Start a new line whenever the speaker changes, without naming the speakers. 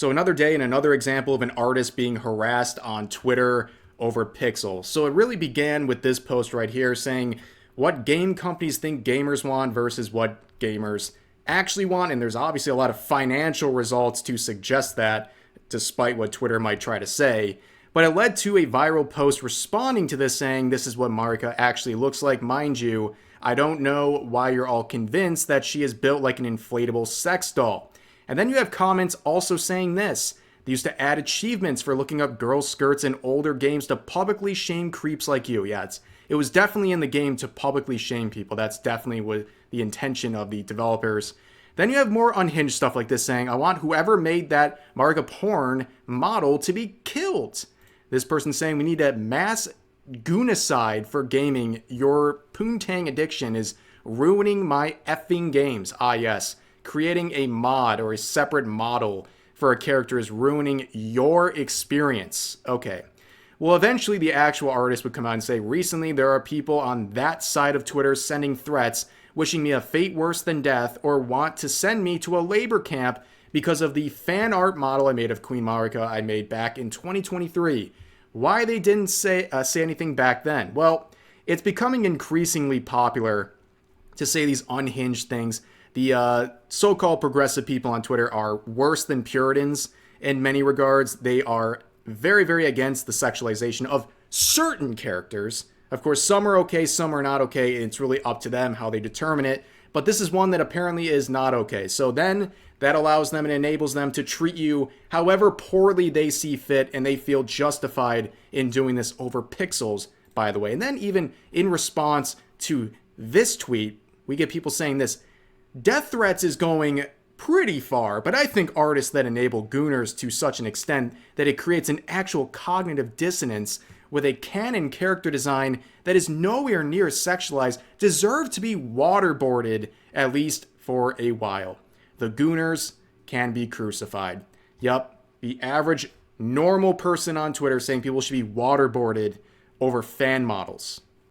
So another day and another example of an artist being harassed on Twitter over pixels. So it really began with this post right here saying what game companies think gamers want versus what gamers actually want. And there's obviously a lot of financial results to suggest that, despite what Twitter might try to say. But it led to a viral post responding to this saying this is what Marika actually looks like. Mind you, I don't know why you're all convinced that she is built like an inflatable sex doll. And then you have comments also saying this. They used to add achievements for looking up girl skirts in older games to publicly shame creeps like you. Yeah, it was definitely in the game to publicly shame people. That's definitely what the intention of the developers. Then you have more unhinged stuff like this saying, I want whoever made that Marika porn model to be killed. This person saying we need a mass goonicide for gaming. Your poontang addiction is ruining my effing games. Ah, yes. Creating a mod or a separate model for a character is ruining your experience. Okay. Well, eventually the actual artist would come out and say, recently there are people on that side of Twitter sending threats, wishing me a fate worse than death, or want to send me to a labor camp because of the fan art model I made of Queen Marika I made back in 2023. Why they didn't say anything back then? Well, it's becoming increasingly popular to say these unhinged things. The so-called progressive people on Twitter are worse than Puritans in many regards. They are very, very against the sexualization of certain characters. Of course, some are okay, some are not okay. It's really up to them how they determine it. But this is one that apparently is not okay. So then that allows them and enables them to treat you however poorly they see fit, and they feel justified in doing this over pixels, by the way. And then even in response to this tweet, we get people saying this, death threats is going pretty far, but I think artists that enable gooners to such an extent that it creates an actual cognitive dissonance with a canon character design that is nowhere near sexualized deserve to be waterboarded, at least for a while. The gooners can be crucified. Yup, the average normal person on Twitter saying people should be waterboarded over fan models.